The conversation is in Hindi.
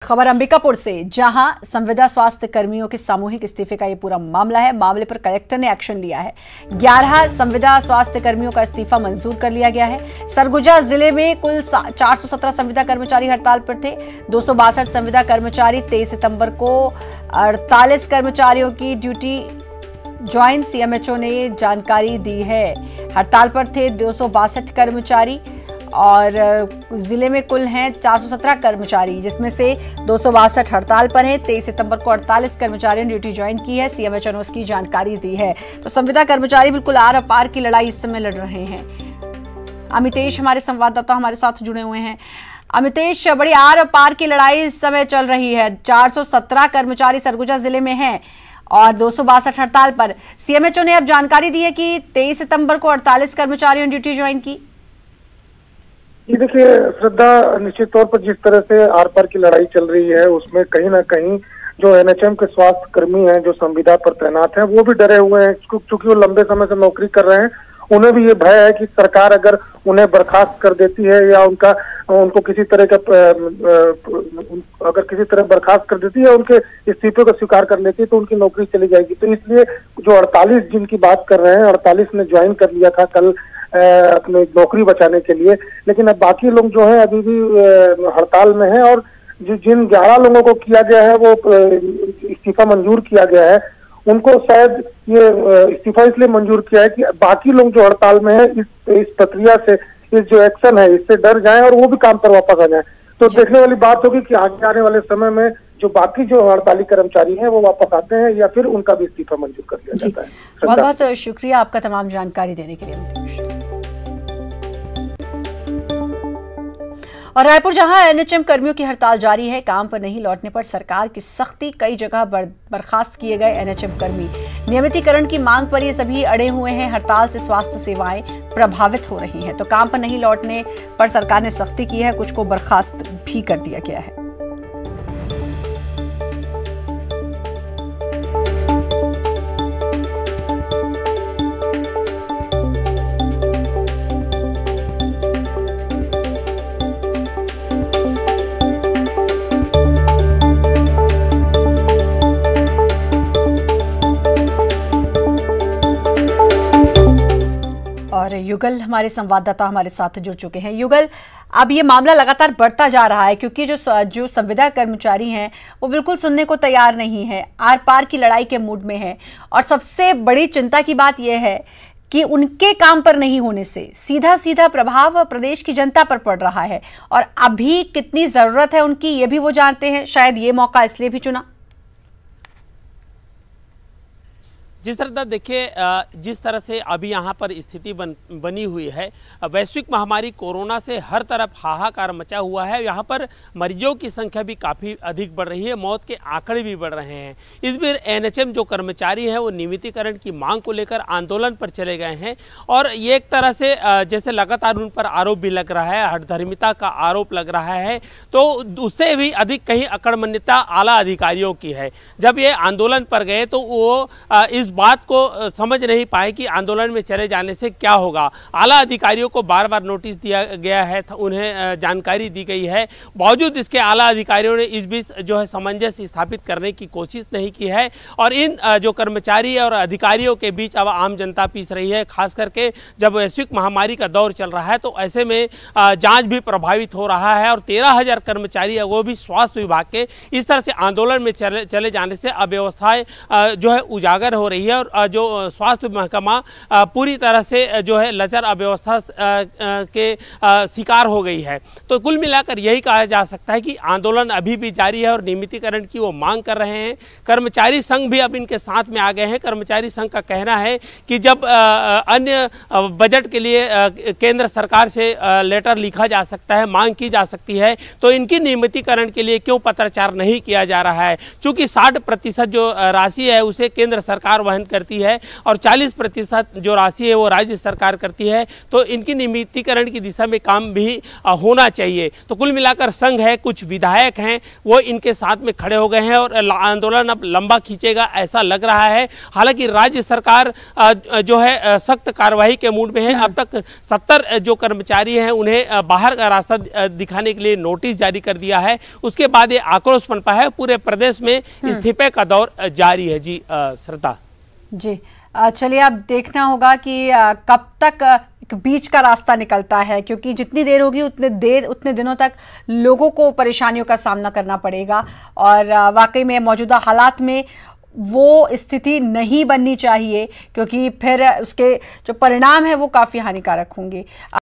खबर अंबिकापुर से, जहां संविदा स्वास्थ्य कर्मियों के सामूहिक इस्तीफे का ये पूरा मामला है। मामले पर कलेक्टर ने एक्शन लिया है। 11 संविदा स्वास्थ्य कर्मियों का इस्तीफा मंजूर कर लिया गया है। सरगुजा जिले में कुल 417 संविदा कर्मचारी हड़ताल पर थे। 262 संविदा कर्मचारी 23 सितंबर को 48 कर्मचारियों की ड्यूटी ज्वाइन, सीएमएचओ ने जानकारी दी है। हड़ताल पर थे 262 कर्मचारी और जिले में कुल हैं 417 कर्मचारी, जिसमें से 262 हड़ताल पर हैं। 23 सितंबर को 48 कर्मचारियों ने ड्यूटी ज्वाइन की है। सीएमएचओ ने उसकी जानकारी दी है। तो संविदा कर्मचारी बिल्कुल आर पार की लड़ाई इस समय लड़ रहे हैं। अमितेश हमारे संवाददाता हमारे साथ जुड़े हुए हैं। अमितेश, बड़ी आर पार की लड़ाई इस समय चल रही है। 417 कर्मचारी सरगुजा जिले में हैं और 262 हड़ताल पर। सीएमएचओ ने अब जानकारी दी है कि 23 सितंबर को 48 कर्मचारियों ने ड्यूटी ज्वाइन की। ये देखिए श्रद्धा, निश्चित तौर पर जिस तरह से आर पार की लड़ाई चल रही है उसमें कहीं ना कहीं जो एनएचएम के स्वास्थ्य कर्मी हैं, जो संविदा पर तैनात हैं, वो भी डरे हुए हैं क्योंकि वो लंबे समय से नौकरी कर रहे हैं। उन्हें भी ये भय है कि सरकार अगर उन्हें बर्खास्त कर देती है या उनको किसी तरह का अगर किसी तरह बर्खास्त कर देती है, उनके इस्तीफे को स्वीकार कर लेती है तो उनकी नौकरी चली जाएगी। तो इसलिए जो 48 जिनकी बात कर रहे हैं, 48 ने ज्वाइन कर लिया था कल अपनी नौकरी बचाने के लिए, लेकिन अब बाकी लोग जो है अभी भी हड़ताल में हैं। और जिन 11 लोगों को किया गया है वो इस्तीफा मंजूर किया गया है, उनको शायद ये इस्तीफा इसलिए मंजूर किया है कि बाकी लोग जो हड़ताल में है इस प्रक्रिया से, इस जो एक्शन है इससे डर जाएं और वो भी काम पर वापस आ जाएं। तो देखने वाली बात होगी कि आगे आने वाले समय में जो बाकी जो हड़ताली कर्मचारी हैं वो वापस आते हैं या फिर उनका भी इस्तीफा मंजूर कर लिया जाता है। बहुत बहुत शुक्रिया आपका तमाम जानकारी देने के लिए। और रायपुर, जहां एनएचएम कर्मियों की हड़ताल जारी है, काम पर नहीं लौटने पर सरकार की सख्ती, कई जगह बर्खास्त किए गए एनएचएम कर्मी। नियमितीकरण की मांग पर ये सभी अड़े हुए हैं। हड़ताल से स्वास्थ्य सेवाएं प्रभावित हो रही हैं। तो काम पर नहीं लौटने पर सरकार ने सख्ती की है, कुछ को बर्खास्त भी कर दिया गया है। और युगल हमारे संवाददाता हमारे साथ जुड़ चुके हैं। युगल, अब ये मामला लगातार बढ़ता जा रहा है क्योंकि जो संविदा कर्मचारी हैं वो बिल्कुल सुनने को तैयार नहीं है, आर पार की लड़ाई के मूड में है। और सबसे बड़ी चिंता की बात यह है कि उनके काम पर नहीं होने से सीधा सीधा प्रभाव प्रदेश की जनता पर पड़ रहा है। और अभी कितनी जरूरत है उनकी ये भी वो जानते हैं। शायद ये मौका इसलिए भी चुना। जिस तरह देखिए, जिस तरह से अभी यहाँ पर स्थिति बनी हुई है, वैश्विक महामारी कोरोना से हर तरफ हाहाकार मचा हुआ है। यहाँ पर मरीजों की संख्या भी काफ़ी अधिक बढ़ रही है, मौत के आंकड़े भी बढ़ रहे हैं। इस बीच एनएचएम जो कर्मचारी हैं वो नियमितीकरण की मांग को लेकर आंदोलन पर चले गए हैं। और ये एक तरह से जैसे लगातार उन पर आरोप भी लग रहा है, हठधर्मिता का आरोप लग रहा है, तो उससे भी अधिक कहीं अकड़मन्यता आला अधिकारियों की है। जब ये आंदोलन पर गए तो वो इस बात को समझ नहीं पाए कि आंदोलन में चले जाने से क्या होगा। आला अधिकारियों को बार बार नोटिस दिया गया है, उन्हें जानकारी दी गई है। बावजूद इसके आला अधिकारियों ने इस बीच जो है सामंजस्य स्थापित करने की कोशिश नहीं की है। और इन जो कर्मचारी और अधिकारियों के बीच अब आम जनता पीस रही है, खास करके जब वैश्विक महामारी का दौर चल रहा है तो ऐसे में जांच भी प्रभावित हो रहा है। और 13,000 कर्मचारी वो भी स्वास्थ्य विभाग के इस तरह से आंदोलन में चले जाने से अव्यवस्थाएं जो है उजागर हो रही है। और जो स्वास्थ्य महकमा पूरी तरह से जो है लचर अव्यवस्था के शिकार हो गई है। तो कुल मिलाकर यही कहा जा सकता है कि आंदोलन अभी भी जारी है और नियमितीकरण की वो मांग कर रहे हैं। कर्मचारी संघ भी अब इनके साथ में आ गए हैं। कर्मचारी संघ का कहना है कि जब अन्य बजट के लिए केंद्र सरकार से लेटर लिखा जा सकता है, मांग की जा सकती है, तो इनकी नियमितीकरण के लिए क्यों पत्राचार नहीं किया जा रहा है। चूंकि 60% जो राशि है उसे केंद्र सरकार वहन करती है और 40% जो राशि है वो राज्य सरकार करती है। तो इनकी नियमितीकरण की दिशा में काम भी होना चाहिए। तो कुल मिलाकर संघ है, कुछ विधायक हैं, वो इनके साथ में खड़े हो गए हैं और आंदोलन अब लंबा खींचेगा ऐसा लग रहा है। हालांकि राज्य सरकार जो है सख्त कार्रवाई के मूड में है। अब तक 70 जो कर्मचारी हैं उन्हें बाहर का रास्ता दिखाने के लिए नोटिस जारी कर दिया है। उसके बाद ये आक्रोश पनपा है। पूरे प्रदेश में इस्तीफे का दौर जारी है। जी श्रद्धा जी, चलिए अब देखना होगा कि कब तक एक बीच का रास्ता निकलता है, क्योंकि जितनी देर होगी उतने दिनों तक लोगों को परेशानियों का सामना करना पड़ेगा और वाकई में मौजूदा हालात में वो स्थिति नहीं बननी चाहिए, क्योंकि फिर उसके जो परिणाम है वो काफ़ी हानिकारक होंगे।